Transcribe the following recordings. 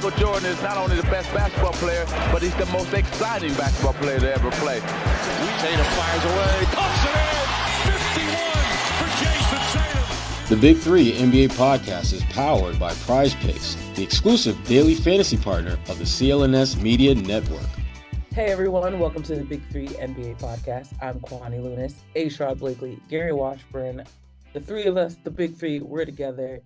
Michael Jordan is not only the best basketball player, but he's the most exciting basketball player to ever play. Tatum fires away, pumps it in, 51 for Jason Tatum. The Big Three NBA podcast is powered by Prize Picks, the exclusive daily fantasy partner of the CLNS Media Network. Hey everyone, welcome to the Big Three NBA podcast. I'm Kwani Lunis, Sherrod Blakely, Gary Washbrun. The three of us, the Big Three, we're together.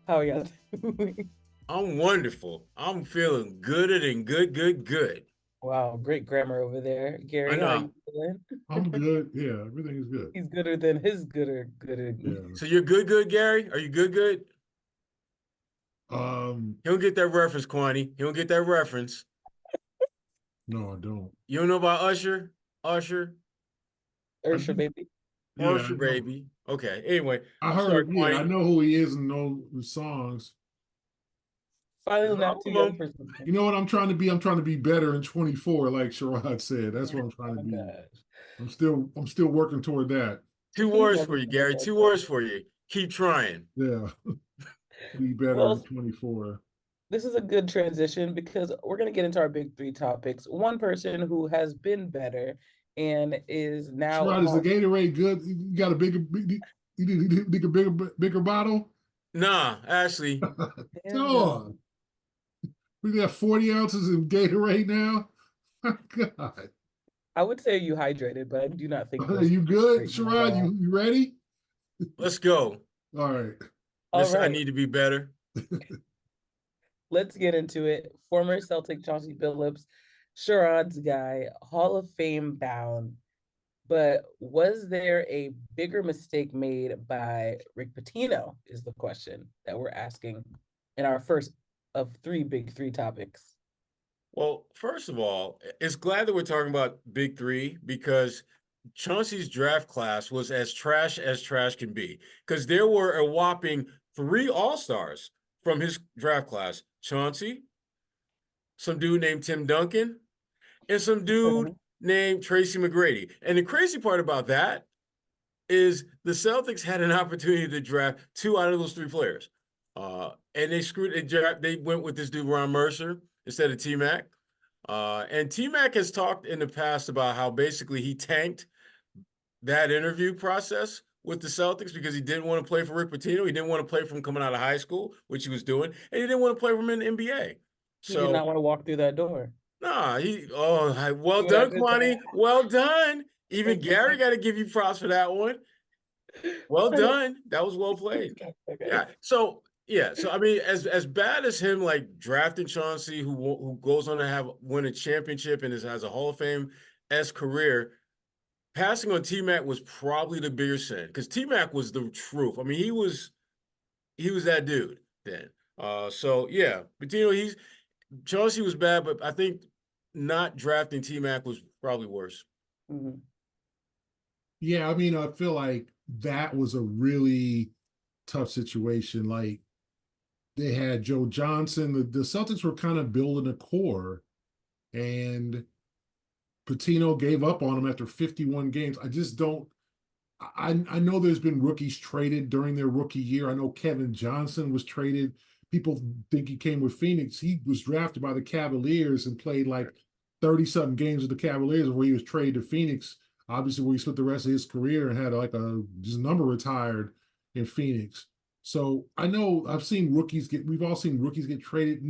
How are y'all doing? I'm wonderful. I'm feeling gooder than good. Wow, great grammar over there. Gary, I know. how you feeling? I'm good. Yeah, everything is good. He's gooder than his gooder. Yeah. So you're good, Gary? Are you good? He don't get that reference, Kwani. He don't get that reference. No, I don't. You don't know about Usher, baby. Yeah, Usher, baby. Okay. Anyway, I I'm heard. sorry, Yeah, Kwani. I know who he is and know the songs. Finally, not too young for something. You know what I'm trying to be? I'm trying to be better in 24, like Sherrod said. That's what I'm trying to be. I'm still working toward that. 2 words for you, Gary. 2 words for you. Keep trying. Yeah, be better in 24. This is a good transition because we're going to get into our big three topics. One person who has been better and is now. Sherrod, is the Gatorade good? You got a bigger bottle? Nah, Ashley. No. We got 40 ounces of Gatorade now. My God. I would say you hydrated, but I do not think. Are you good, Sherrod? You ready? Let's go. All right. Listen, right. I need to be better. Let's get into it. Former Celtic Chauncey Billups, Sherrod's guy, Hall of Fame bound. But was there a bigger mistake made by Rick Pitino is the question that we're asking in our first of 3 big three topics. Well, first of all, it's glad that we're talking about Big Three because Chauncey's draft class was as trash can be because there were a whopping 3 All-Stars from his draft class. Chauncey, some dude named Tim Duncan, and some dude named Tracy McGrady. And the crazy part about that is the Celtics had an opportunity to draft 2 out of those 3 players. And they went with this dude, Ron Mercer, instead of T-Mac. And T-Mac has talked in the past about how basically he tanked that interview process with the Celtics because he didn't want to play for Rick Pitino. He didn't want to play from coming out of high school, which he was doing, and he didn't want to play from in the NBA. He did not want to walk through that door. Nah, well done, Kwani. Well done. Even Gary got to give you props for that one. Well done. That was well played. Okay. Yeah. So I mean, as bad as him like drafting Chauncey, who goes on to win a championship and has a Hall of Fame-esque career, passing on T-Mac was probably the bigger sin because T-Mac was the truth. I mean, he was that dude then. So yeah, Pitino, Chauncey was bad, but I think not drafting T-Mac was probably worse. Mm-hmm. Yeah, I mean, I feel like that was a really tough situation. Like, they had Joe Johnson. The Celtics were kind of building a core, and Pitino gave up on him after 51 games. I just don't – I know there's been rookies traded during their rookie year. I know Kevin Johnson was traded. People think he came with Phoenix. He was drafted by the Cavaliers and played like 30-something games with the Cavaliers before he was traded to Phoenix, obviously where he spent the rest of his career and had like his number retired in Phoenix. So I know we've all seen rookies get traded,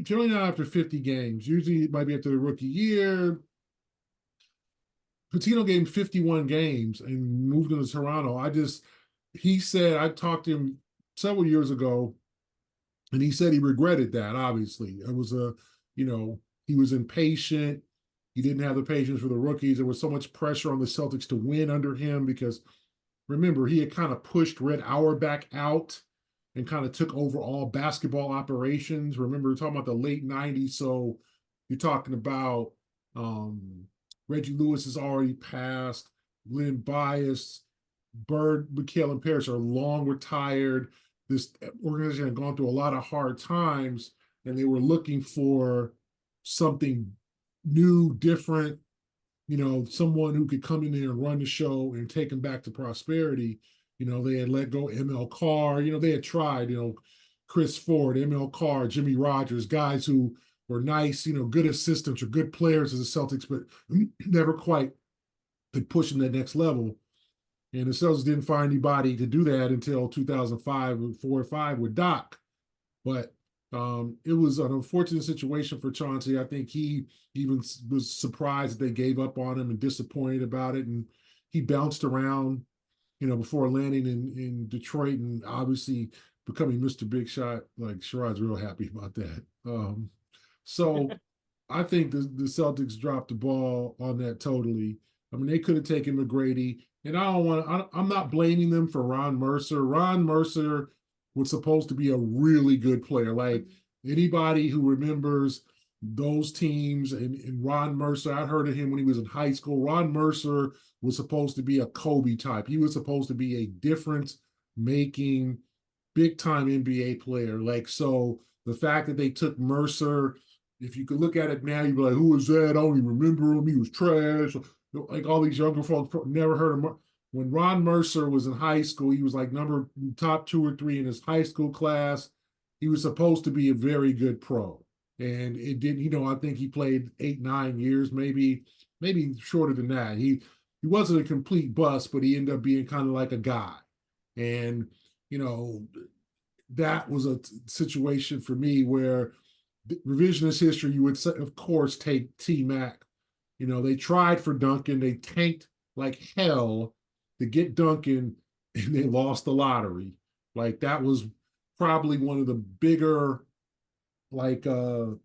generally not after 50 games. Usually it might be after the rookie year. Pitino gave him 51 games and moved him to Toronto. He said, I talked to him several years ago, and he said he regretted that, obviously. It was he was impatient. He didn't have the patience for the rookies. There was so much pressure on the Celtics to win under him because, remember, he had kind of pushed Red Auerbach out and kind of took over all basketball operations. Remember, we're talking about the late 90s, so you're talking about Reggie Lewis has already passed, Lynn Bias, Bird, McHale, and Parrish are long retired. This organization had gone through a lot of hard times, and they were looking for something new, different, someone who could come in there and run the show and take them back to prosperity. They had let go ML Carr. They had tried, Chris Ford, ML Carr, Jimmy Rogers, guys who were nice, good assistants or good players as the Celtics, but never quite could push them to that next level. And the Celtics didn't find anybody to do that until 2005, 4 or 5 with Doc. But it was an unfortunate situation for Chauncey. I think he even was surprised that they gave up on him and disappointed about it. And he bounced around, before landing in Detroit and obviously becoming Mr. Big Shot. Like Sherrod's real happy about that. So I think the Celtics dropped the ball on that totally. I mean, they could have taken McGrady, and I'm not blaming them for Ron Mercer. Ron Mercer was supposed to be a really good player. Like anybody who remembers those teams and Ron Mercer, I heard of him when he was in high school. Ron Mercer was supposed to be a Kobe type. He was supposed to be a difference-making, big-time NBA player. Like, so the fact that they took Mercer, if you could look at it now, you'd be like, who was that? I don't even remember him. He was trash. Like all these younger folks never heard of him. When Ron Mercer was in high school, he was like top 2 or 3 in his high school class. He was supposed to be a very good pro. And it didn't, I think he played 8, 9 years, maybe shorter than that. He wasn't a complete bust, but he ended up being kind of like a guy. And, that was a situation for me where revisionist history, you would, of course, take T-Mac. They tried for Duncan. They tanked like hell to get Duncan, and they lost the lottery. Like, that was probably one of the bigger, like, bigger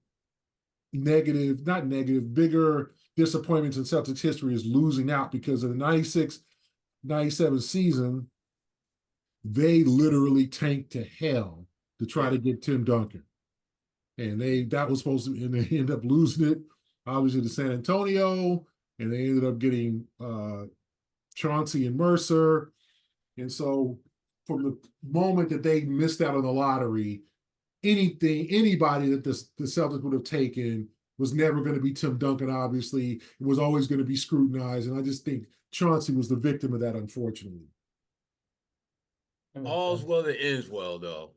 disappointments in Celtics history is losing out, because of the 96-97 season, they literally tanked to hell to try to get Tim Duncan. And that was supposed to, and they ended up losing it, obviously, to San Antonio, and they ended up getting Chauncey and Mercer. And so from the moment that they missed out on the lottery, anybody that the Celtics would have taken was never going to be Tim Duncan, obviously. It was always going to be scrutinized. And I just think Chauncey was the victim of that, unfortunately. All's well that ends well, though.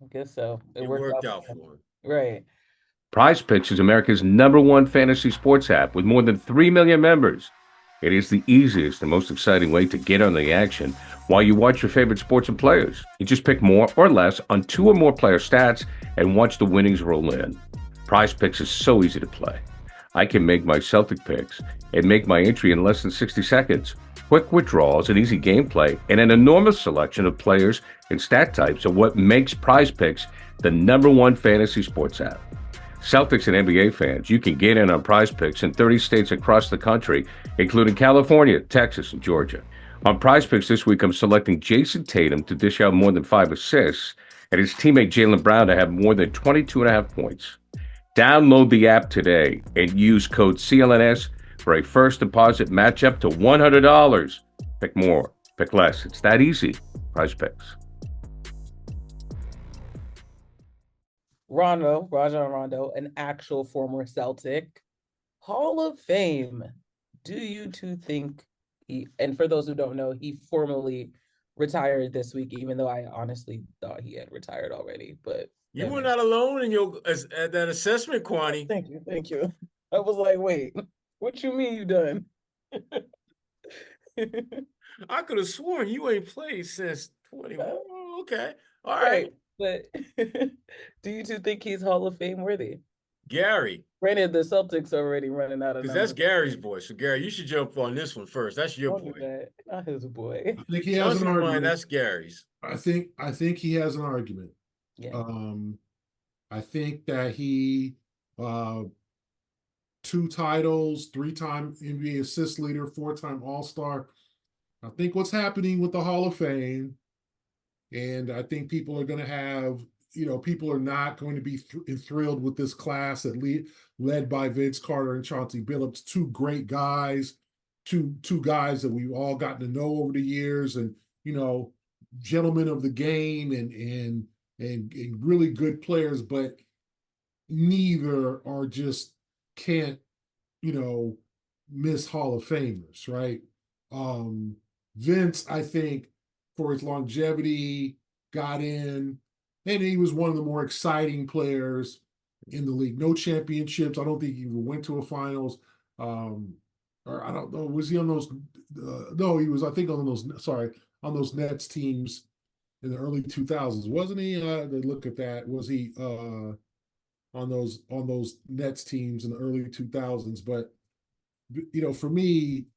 I guess so. It worked out for him. Right. Prize Picks is America's #1 fantasy sports app with more than 3 million members. It is the easiest and most exciting way to get on the action while you watch your favorite sports and players. You just pick more or less on 2 or more player stats and watch the winnings roll in. Prize Picks is so easy to play. I can make my Celtic picks and make my entry in less than 60 seconds. Quick withdrawals and easy gameplay and an enormous selection of players and stat types are what makes Prize Picks the #1 fantasy sports app. Celtics and NBA fans, you can get in on Prize Picks in 30 states across the country, including California, Texas, and Georgia. On Prize Picks this week, I'm selecting Jason Tatum to dish out more than 5 assists and his teammate Jaylen Brown to have more than 22.5 points. Download the app today and use code CLNS for a first deposit match up to $100. Pick more, pick less. It's that easy. Prize Picks. Rajon Rondo, an actual former Celtic, Hall of Fame. Do you two think and for those who don't know, he formally retired this week, even though I honestly thought he had retired already. But you were not alone in at that assessment, Kwani. Thank you. I was like, wait, what you mean you done? I could have sworn you ain't played since 21. Oh, okay. All right. But do you two think he's Hall of Fame worthy? Gary. Granted, the Celtics are already running out of numbers. Because that's Gary's boy. So, Gary, you should jump on this one first. That's your boy. That. Not his boy. I think he has an argument. That's Gary's. I think he has an argument. Yeah. I think that he 2 titles, 3-time NBA assist leader, 4-time All-Star. I think what's happening with the Hall of Fame, and I think people are going to have, people are not going to be thrilled with this class led by Vince Carter and Chauncey Billups, 2 great guys, two guys that we've all gotten to know over the years, and gentlemen of the game and really good players, but neither are just can't miss Hall of Famers, right? Vince, I think, for his longevity, got in. And he was one of the more exciting players in the league. No championships. I don't think he even went to a finals. Or I don't know. Was he on those? No, he was. I think on those. Sorry, on those Nets teams in the early 2000s, wasn't he? Look at that. Was he on those Nets teams in the early 2000s? But for me,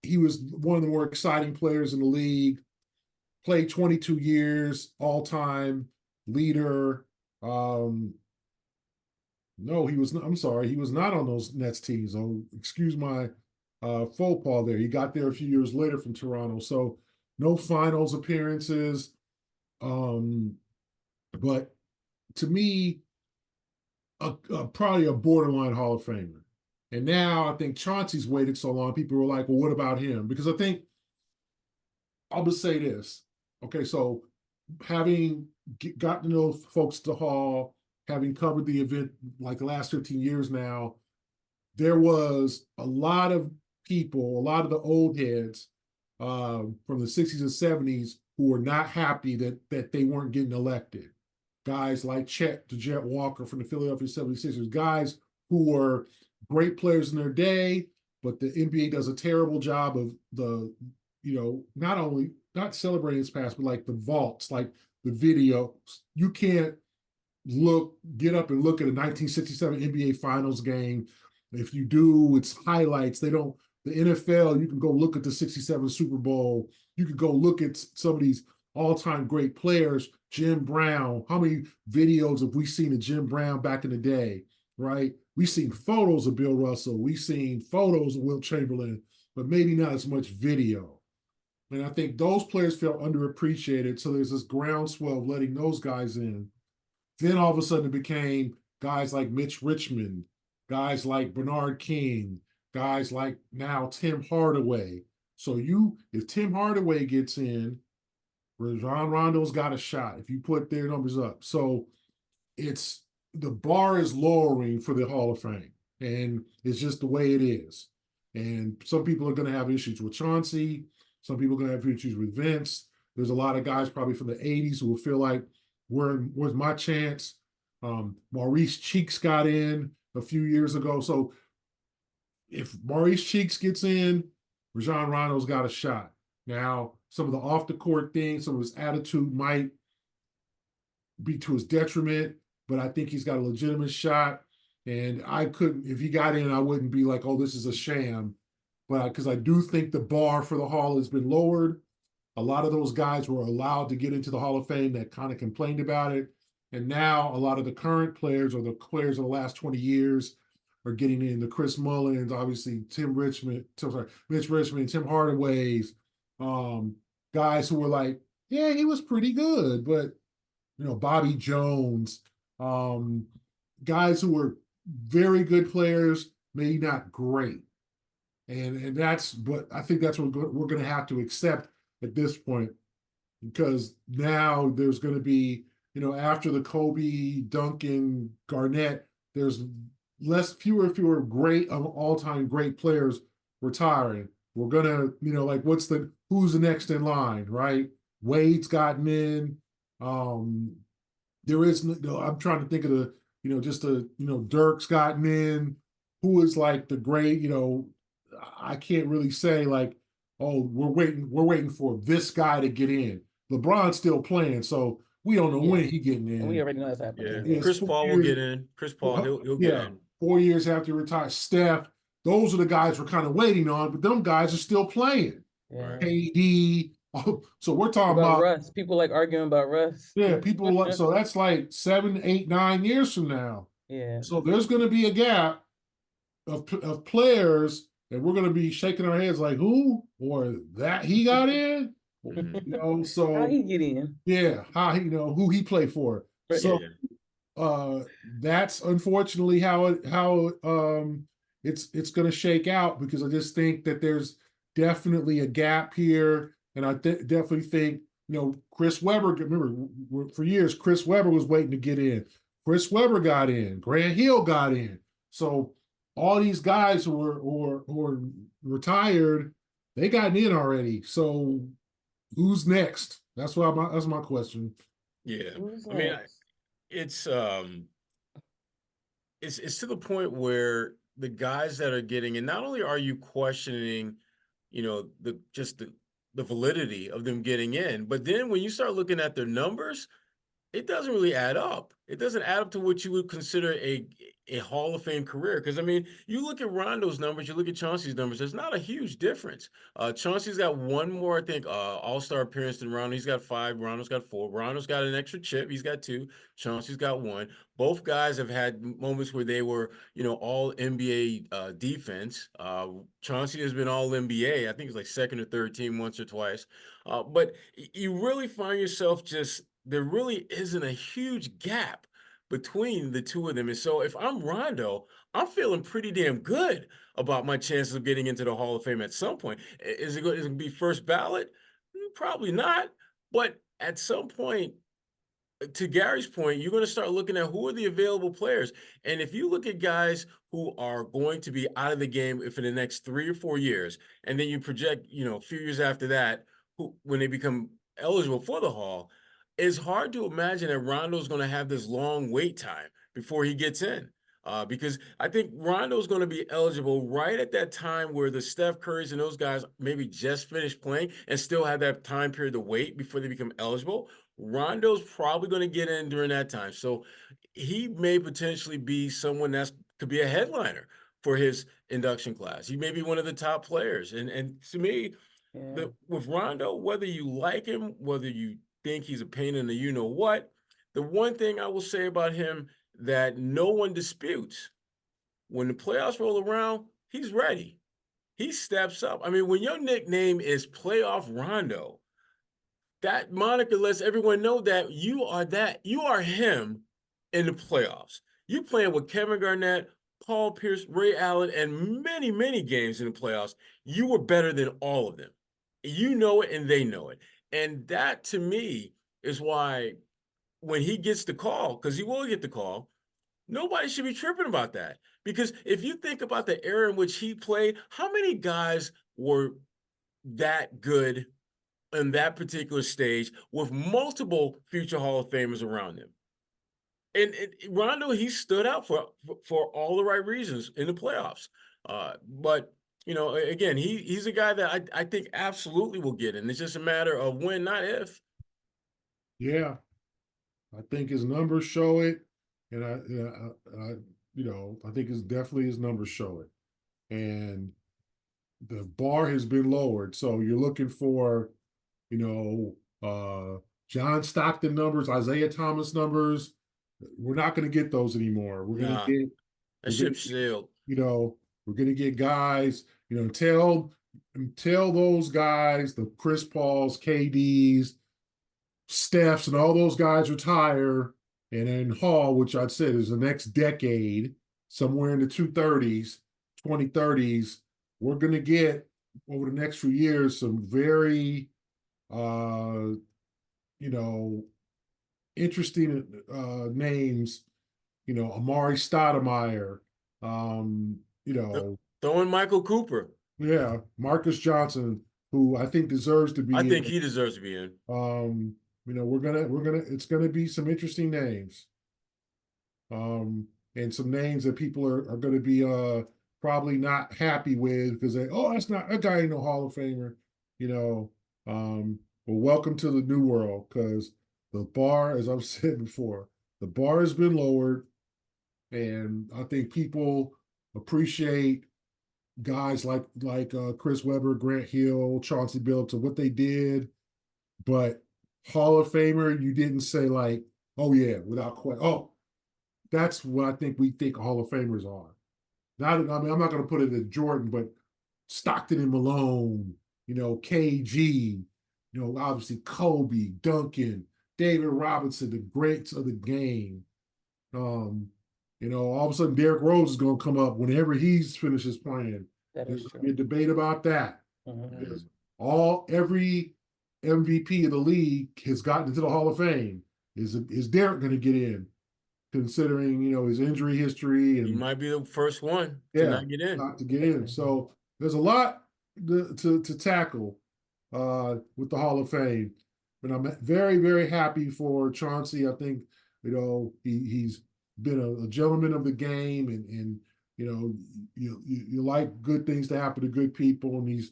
he was one of the more exciting players in the league. Played 22 years, all-time leader. No, he was. I'm sorry, he was not on those Nets teams. Oh, excuse my faux pas there. He got there a few years later from Toronto, so no finals appearances. But to me, probably a borderline Hall of Famer. And now I think Chauncey's waited so long. People were like, "Well, what about him?" Because I think I'll just say this. Okay, so having gotten to know folks at the Hall, having covered the event like the last 15 years now, there was a lot of people, a lot of the old heads from the 60s and 70s who were not happy that they weren't getting elected. Guys like Chet the Jet Walker from the Philadelphia 76ers, guys who were great players in their day, but the NBA does a terrible job of not celebrating his past, but like the vaults, like the videos. You can't get up and look at a 1967 NBA Finals game. If you do, it's highlights. The NFL, you can go look at the 67 Super Bowl. You can go look at some of these all-time great players. Jim Brown. How many videos have we seen of Jim Brown back in the day, right? We've seen photos of Bill Russell. We've seen photos of Wilt Chamberlain, but maybe not as much video. And I think those players felt underappreciated. So there's this groundswell of letting those guys in. Then all of a sudden it became guys like Mitch Richmond, guys like Bernard King, guys like now Tim Hardaway. So if Tim Hardaway gets in, Rajon Rondo's got a shot if you put their numbers up. So the bar is lowering for the Hall of Fame. And it's just the way it is. And some people are going to have issues with Chauncey. Some people are going to have issues with Vince. There's a lot of guys probably from the 80s who will feel like, where's my chance? Maurice Cheeks got in a few years ago. So if Maurice Cheeks gets in, Rajon Rondo's got a shot. Now, some of the off-the-court things, some of his attitude might be to his detriment, but I think he's got a legitimate shot. And if he got in, I wouldn't be like, oh, this is a sham. But because I do think the bar for the Hall has been lowered. A lot of those guys were allowed to get into the Hall of Fame that kind of complained about it. And now a lot of the current players or the players of the last 20 years are getting in. The Chris Mullins, obviously Mitch Richmond, Tim Hardaway's, guys who were like, yeah, he was pretty good. But, Bobby Jones, guys who were very good players, maybe not great. But I think that's what we're going to have to accept at this point, because now there's going to be, after the Kobe, Duncan, Garnett, there's fewer and fewer great all-time great players retiring. We're going to, who's the next in line, right? Wade's gotten in. I'm trying to think of Dirk's gotten in. Who is like the great, I can't really say like, oh, we're waiting for this guy to get in. LeBron's still playing, so we don't know when he's getting in. And we already know that's happening. Yeah. Chris Paul will get in. Chris Paul, he'll get in. 4 years after he retires. Steph, those are the guys we're kind of waiting on, but them guys are still playing. Yeah. KD. So we're talking about Russ. People like arguing about Russ. Yeah, so that's like 7, 8, 9 years from now. Yeah. So there's going to be a gap of players, and we're going to be shaking our heads like, who or that he got in, So how he get in? Yeah, how he who he played for. Right. So that's unfortunately how it's going to shake out, because I just think that there's definitely a gap here, and I definitely think Chris Webber. Remember, for years Chris Webber was waiting to get in. Chris Webber got in. Grant Hill got in. So all these guys who were retired, they got in already. So who's next? That's my question. Yeah. Who's I mean, next? it's it's to the point where the guys that are getting, and not only are you questioning, the validity of them getting in, but then when you start looking at their numbers, it doesn't really add up. It doesn't add up to what you would consider a Hall of Fame career. Because I mean, you look at Rondo's numbers, you look at Chauncey's numbers. There's not a huge difference. Chauncey's got one more, I think, All-Star appearance than Rondo. He's got 5. Rondo's got 4. Rondo's got an extra chip. He's got 2. Chauncey's got 1. Both guys have had moments where they were, all NBA defense. Chauncey has been all NBA. I think it's like second or third team once or twice. But you really find yourself just there really isn't a huge gap between the two of them. And so if I'm Rondo, I'm feeling pretty damn good about my chances of getting into the Hall of Fame at some point. Is it going to be first ballot? Probably not. But at some point, to Gary's point, you're going to start looking at who are the available players. And if you look at guys who are going to be out of the game for the next 3 or 4 years, and then you project, a few years after that, when they become eligible for the Hall, it's hard to imagine that Rondo's going to have this long wait time before he gets in. Because I think Rondo's going to be eligible right at that time where the Steph Currys and those guys maybe just finished playing and still have that time period to wait before they become eligible. Rondo's probably going to get in during that time. So he may potentially be someone that could be a headliner for his induction class. He may be one of the top players. And to me, with Rondo, whether you like him, whether you think he's a pain in the you-know-what, the one thing I will say about him that no one disputes, when the playoffs roll around, he's ready. He steps up. I mean, when your nickname is Playoff Rondo, that moniker lets everyone know that you are him in the playoffs. You playing with Kevin Garnett, Paul Pierce, Ray Allen, and many, many games in the playoffs. You were better than all of them. You know it, and they know it. And that, to me, is why when he gets the call, because he will get the call, nobody should be tripping about that. Because if you think about the era in which he played, how many guys were that good in that particular stage with multiple future Hall of Famers around him? And Rondo, he stood out for all the right reasons in the playoffs. But again, he's a guy that I think absolutely will get in. It's just a matter of when, not if. Yeah, I think his numbers show it, and I think it's definitely his numbers show it, and the bar has been lowered. So you're looking for, John Stockton numbers, Isaiah Thomas numbers. We're not going to get those anymore. We're going to get that ship sailed. We're going to get guys. Until those guys, the Chris Pauls, KDs, Stephs, and all those guys retire, and then Hall, which I'd said is the next decade, somewhere in the 2030s, we're going to get over the next few years some very, interesting names. Amari Stoudemire, throwing Michael Cooper. Yeah, Marcus Johnson, who I think deserves to be. I think he deserves to be in. It's gonna be some interesting names, and some names that people are gonna be probably not happy with because that's not that guy ain't no Hall of Famer, Well, welcome to the new world, because the bar, as I've said before, the bar has been lowered, and I think people appreciate guys like Chris Webber, Grant Hill, Chauncey Billups, and what they did. But Hall of Famer, you didn't say like, oh yeah, without question. Oh, that's what I think we think Hall of Famers are. I'm not going to put it at Jordan, but Stockton and Malone, KG, obviously Kobe, Duncan, David Robinson, the greats of the game. All of a sudden Derrick Rose is going to come up whenever he's finishes playing. There's going to be a debate about that. Because every MVP of the league has gotten into the Hall of Fame. Is Derrick going to get in? Considering his injury history, and he might be the first one to not get in. Not to get in. So there's a lot to tackle with the Hall of Fame. but I'm very, very happy for Chauncey. I think, he's been a gentleman of the game, and you like good things to happen to good people, and he's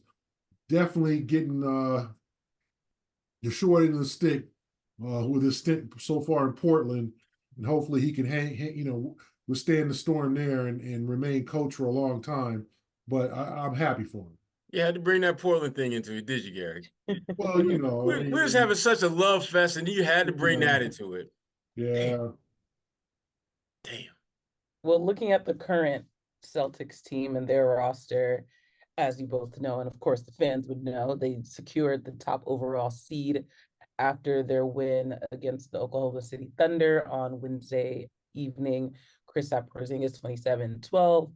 definitely getting the short end of the stick with his stint so far in Portland, and hopefully he can withstand the storm there and remain coach for a long time. But I'm happy for him. You had to bring that Portland thing into it, did you, Gary? Well, we was having such a love fest, and you had to bring that into it. Yeah. Damn. Well, looking at the current Celtics team and their roster, as you both know, and of course the fans would know, they secured the top overall seed after their win against the Oklahoma City Thunder on Wednesday evening. Kristaps Porzingis 27-12,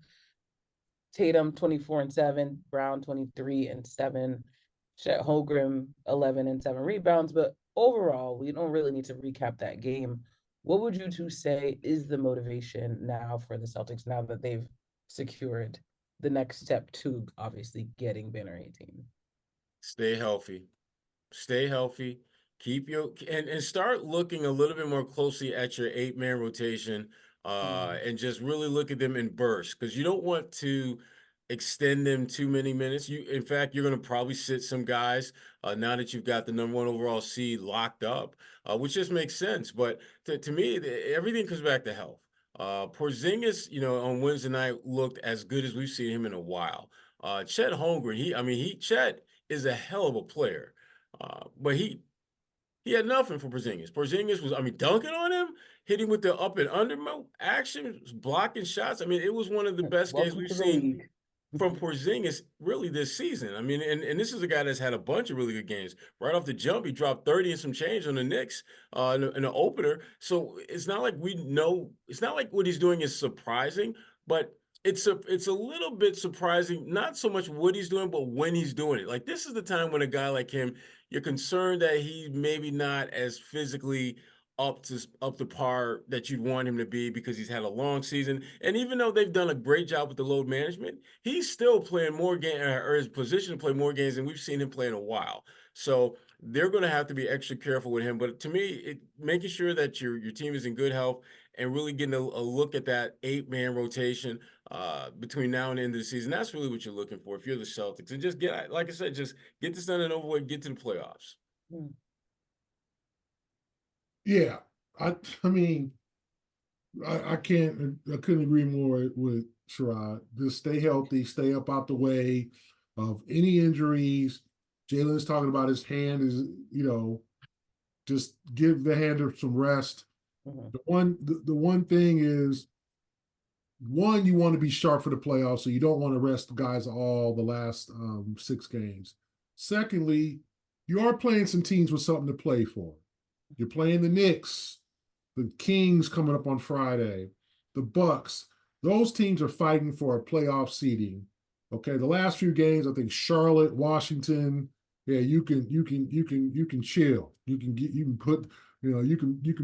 Tatum 24-7, Brown 23-7, Chet Holmgren 11-7 rebounds. But overall, we don't really need to recap that game. What would you two say is the motivation now for the Celtics now that they've secured the next step to obviously getting banner 18? Stay healthy. Stay healthy. Keep your and start looking a little bit more closely at your 8-man rotation, and just really look at them in bursts, because you don't want to extend them too many minutes. In fact, you're going to probably sit some guys now that you've got the #1 overall seed locked up, which just makes sense. But to me, everything comes back to health. Porzingis, on Wednesday night looked as good as we've seen him in a while. Chet Holmgren, Chet is a hell of a player, but he had nothing for Porzingis. Porzingis was, dunking on him, hitting with the up and under action, blocking shots. It was one of the best games we've seen from Porzingis really this season. And this is a guy that's had a bunch of really good games. Right off the jump, he dropped 30 and some change on the Knicks in the opener. So it's not like it's not like what he's doing is surprising, but it's a little bit surprising, not so much what he's doing, but when he's doing it. Like, this is the time when a guy like him, you're concerned that he's maybe not as physically up to par that you'd want him to be, because he's had a long season. And even though they've done a great job with the load management, he's still playing more games, or his position to play more games than we've seen him play in a while. So they're going to have to be extra careful with him. But to me, making sure that your team is in good health and really getting a look at that 8-man rotation between now and the end of the season, that's really what you're looking for if you're the Celtics. And just like I said, just get this done and over with, get to the playoffs. Yeah, I couldn't agree more with Sherrod. Just stay healthy, stay up out the way of any injuries. Jalen's talking about his hand is, just give the hand some rest. The one thing is, you want to be sharp for the playoffs, so you don't want to rest the guys all the last 6 games. Secondly, you are playing some teams with something to play for. You're playing the Knicks, the Kings coming up on Friday, the Bucks. Those teams are fighting for a playoff seeding. Okay, the last few games, I think Charlotte, Washington. Yeah, you can chill. You can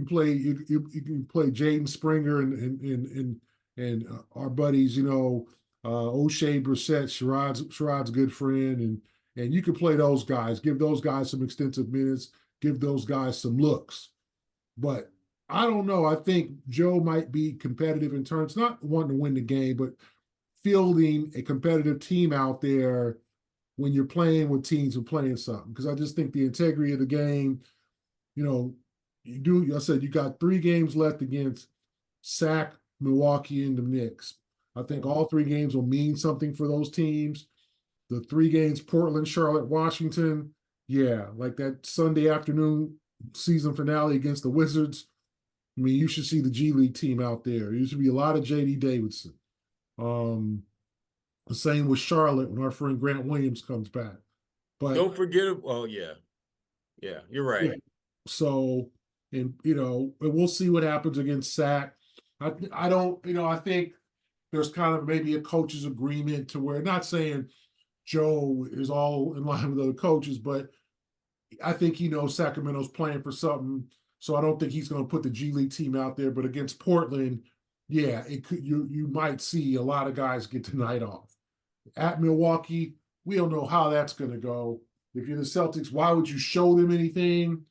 play Jaden Springer and our buddies, O'Shea Brissett, Sherrod's good friend, and you can play those guys. Give those guys some extensive minutes. Give those guys some looks. But I don't know. I think Joe might be competitive in terms, not wanting to win the game, but fielding a competitive team out there when you're playing with teams who are playing something. Because I just think the integrity of the game, I said you got 3 games left against Sac, Milwaukee, and the Knicks. I think all 3 games will mean something for those teams. The 3 games, Portland, Charlotte, Washington, yeah, like that Sunday afternoon season finale against the Wizards. You should see the G League team out there. There should be a lot of J.D. Davidson. The same with Charlotte when our friend Grant Williams comes back. But don't forget. Oh yeah, you're right. Yeah. So, and we'll see what happens against Sac. I don't. I think there's kind of maybe a coach's agreement to where, not saying Joe is all in line with other coaches, but I think he knows Sacramento's playing for something. So I don't think he's going to put the G League team out there. But against Portland, yeah, you might see a lot of guys get the night off. At Milwaukee, we don't know how that's going to go. If you're the Celtics, why would you show them anything?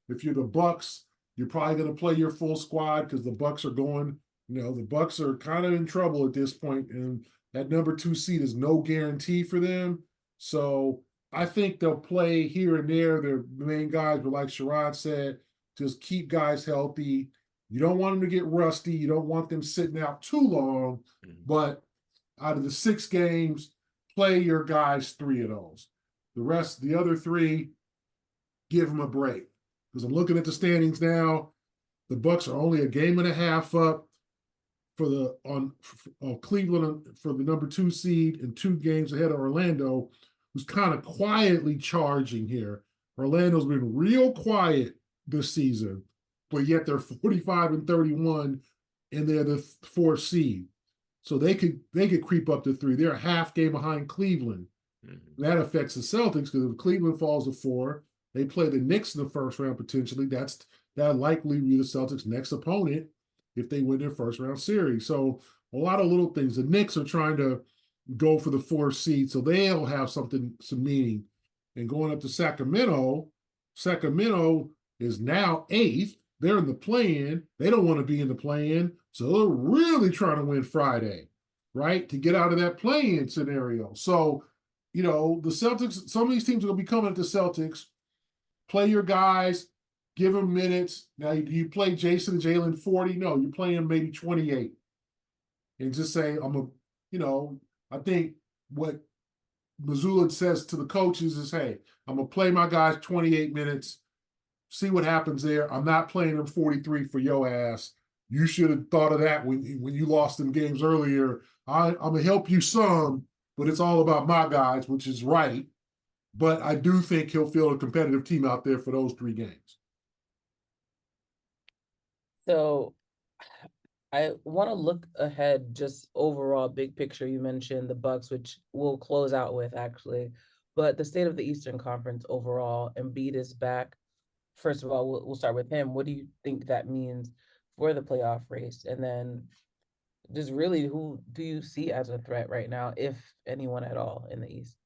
If you're the Bucks, you're probably going to play your full squad because the Bucks are going. The Bucks are kind of in trouble at this point, and that number 2 seed is no guarantee for them. So I think they'll play here and there. Their main guys, but like Sherrod said, just keep guys healthy. You don't want them to get rusty. You don't want them sitting out too long. But out of the 6 games, play your guys 3 of those. The other 3, give them a break. Because I'm looking at the standings now. The Bucks are only a game and a half up on Cleveland for the number 2 seed and 2 games ahead of Orlando, who's kind of quietly charging here. Orlando's been real quiet this season, but yet they're 45-31 and they're the 4th seed. So they could creep up to 3. They're a half game behind Cleveland. That affects the Celtics because if Cleveland falls to 4, they play the Knicks in the first round potentially. That'll likely be the Celtics' next opponent if they win their first round series. So a lot of little things. The Knicks are trying to go for the 4th seed, so they'll have some meaning. And going up to Sacramento is now 8th. They're in the play-in. They don't want to be in the play-in, so they're really trying to win Friday, right, to get out of that play-in scenario. So, the Celtics, some of these teams are going to be coming at the Celtics. Play your guys, give them minutes. Now, do you play Jason and Jalen 40? No, you're playing them maybe 28. And just say, I think what Mazzulla says to the coaches is, hey, I'm going to play my guys 28 minutes, see what happens there. I'm not playing them 43 for your ass. You should have thought of that when you lost them games earlier. I'm going to help you some, but it's all about my guys, which is right. But I do think he'll field a competitive team out there for those 3 games. So I want to look ahead, just overall big picture. You mentioned the Bucks, which we'll close out with actually, but the state of the Eastern Conference overall. Embiid is back. First of all, we'll start with him. What do you think that means for the playoff race? And then just really, who do you see as a threat right now, if anyone at all, in the East?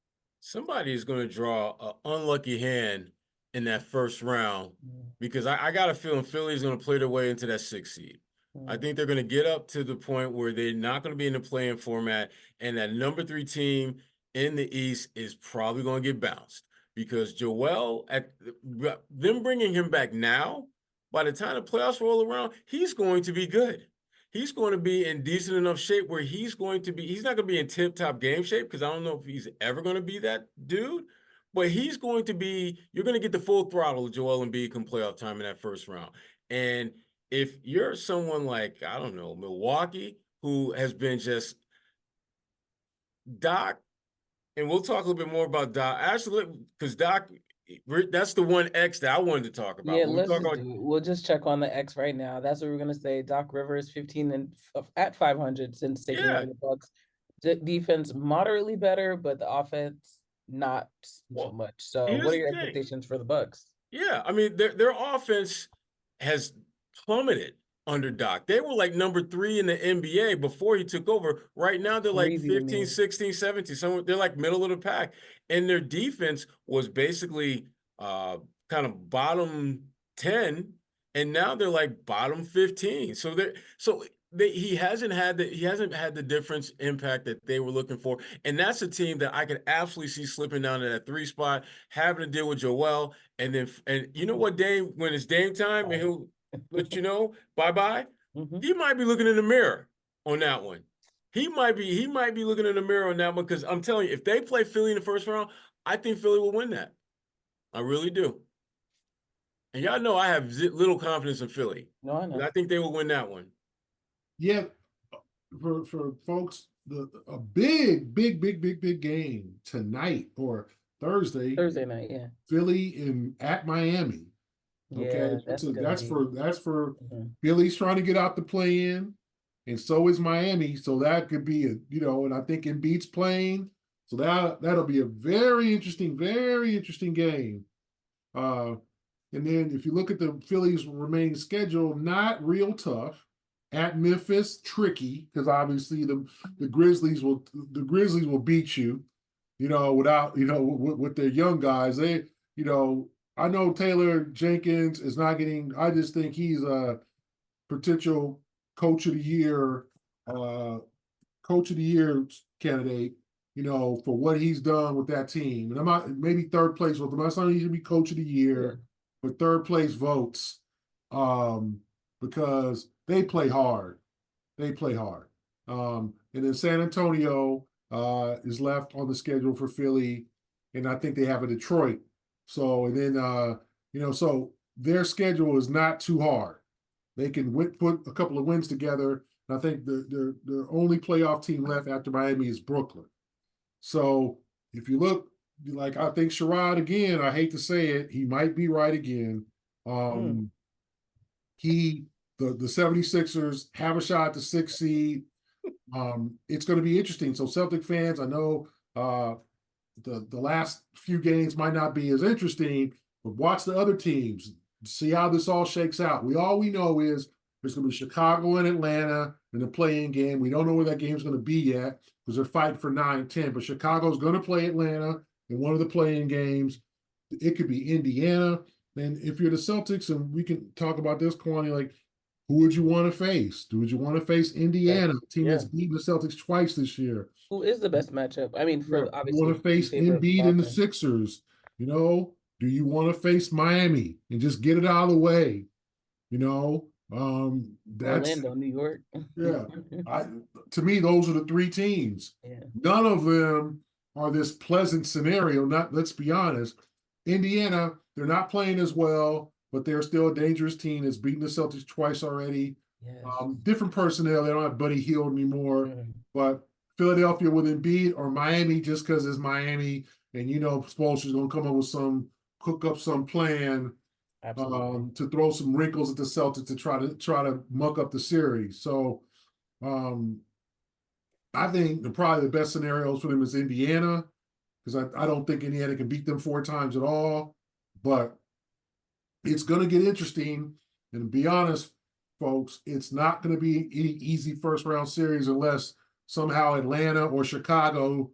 Somebody is going to draw an unlucky hand in that first round because I got a feeling Philly is going to play their way into that 6th seed. I think they're going to get up to the point where they're not going to be in the play-in format, and that number 3 team in the East is probably going to get bounced because Joel, them bringing him back now, by the time the playoffs roll around, he's going to be good. He's going to be in decent enough shape where he's not going to be in tip-top game shape because I don't know if he's ever going to be that dude, but he's going to be, you're going to get the full throttle of Joel Embiid come playoff time in that first round. And if you're someone like, I don't know, Milwaukee, who has been just Doc, and we'll talk a little bit more about Doc, actually, because Doc, that's the one X that I wanted to talk about. Yeah, let's just do it. We'll just check on the X right now. That's what we're gonna say. Doc Rivers 15 and at 500 since taking over the Bucks. The defense moderately better, but the offense not so much. So, what are your expectations for the Bucks? Yeah, I mean their offense has plummeted under Doc. They were like number 3 in the NBA before he took over. Right now they're like 15, 16, 17. So they're like middle of the pack. And their defense was basically kind of bottom 10, and now they're like bottom 15. He hasn't had the difference impact that they were looking for. And that's a team that I could absolutely see slipping down to that 3 spot, having to deal with Joel. And you know what, Dame, when it's Dame time and he'll let you know, bye-bye, he might be looking in the mirror on that one. He might be looking in the mirror on that one because I'm telling you, if they play Philly in the first round, I think Philly will win that. I really do. And y'all know I have little confidence in Philly. No, I know. I think they will win that one. Yeah, for folks, a big game tonight or Thursday night, yeah. Philly at Miami. Okay, yeah, that's for Philly's trying to get out the play-in, and so is Miami. So that could be and I think Embiid's playing, so that'll be a very interesting game. And then if you look at the Phillies' remaining schedule, not real tough. At Memphis, tricky because obviously the Grizzlies will beat you, without with their young guys. They I know Taylor Jenkins is not getting. I just think he's a potential coach of the year, uh, coach of the year candidate. For what he's done with that team, and I'm not maybe third place with him. I'm not saying he should be coach of the year, but third place votes, because they play hard. They play hard. And then San Antonio is left on the schedule for Philly, and I think they have a Detroit. So, and then so their schedule is not too hard. They can put a couple of wins together. And I think the only playoff team left after Miami is Brooklyn. So if you look, like, I think Sherrod, again, I hate to say it, he might be right again. The 76ers have a shot at the 6th seed. It's going to be interesting. So Celtic fans, I know the last few games might not be as interesting, but watch the other teams. See how this all shakes out. All we know is there's going to be Chicago and Atlanta in the play-in game. We don't know where that game's going to be yet because they're fighting for 9 and 10. But Chicago's going to play Atlanta in one of the play-in games. It could be Indiana. And if you're the Celtics, and we can talk about this, Kwani, like, who would you want to face? Would you want to face Indiana, a team that's beaten the Celtics twice this year? Who is the best matchup? I mean, obviously, you want to face Embiid and the Sixers. Do you want to face Miami and just get it out of the way? That's Orlando, New York. Yeah. To me, those are the 3 teams. Yeah. None of them are this pleasant scenario. Let's be honest. Indiana, they're not playing as well, but they're still a dangerous team that's beaten the Celtics twice already. Yes. Different personnel. They don't have Buddy Hield anymore. But Philadelphia with Embiid, or Miami just because it's Miami, and Spoelstra's going to come up with cook up some plan to throw some wrinkles at the Celtics to try to muck up the series. So I think probably the best scenarios for them is Indiana, because I don't think Indiana can beat them 4 times at all. But it's going to get interesting. And to be honest, folks, it's not going to be any easy first-round series unless somehow Atlanta or Chicago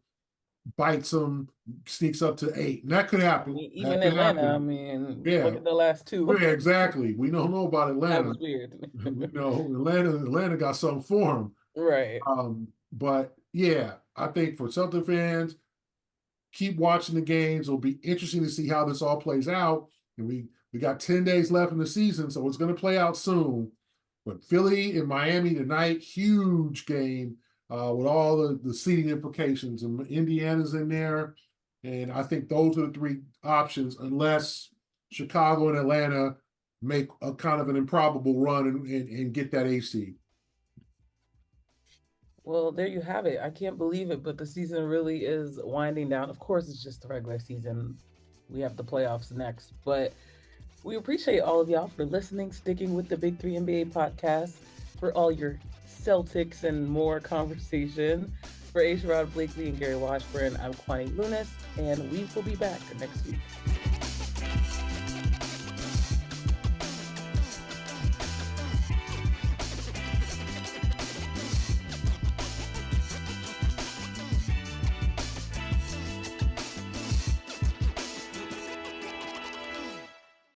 bites them, sneaks up to 8. And that could happen. Even Atlanta, look at the last 2. Yeah, exactly. We don't know about Atlanta. That was weird. Atlanta got something for them. Right. But yeah, I think for Celtic fans, keep watching the games. It'll be interesting to see how this all plays out. And we got 10 days left in the season, so it's going to play out soon. But Philly and Miami tonight, huge game with all the seeding implications. And Indiana's in there. And I think those are the 3 options, unless Chicago and Atlanta make a kind of an improbable run and get that A seed. Well, there you have it. I can't believe it, but the season really is winding down. Of course, it's just the regular season. We have the playoffs next, but we appreciate all of y'all for listening, sticking with the Big 3 NBA podcast, for all your Celtics and more conversation. For Sherrod Blakely and Gary Washburn, I'm Kwani Lunis, and we will be back next week.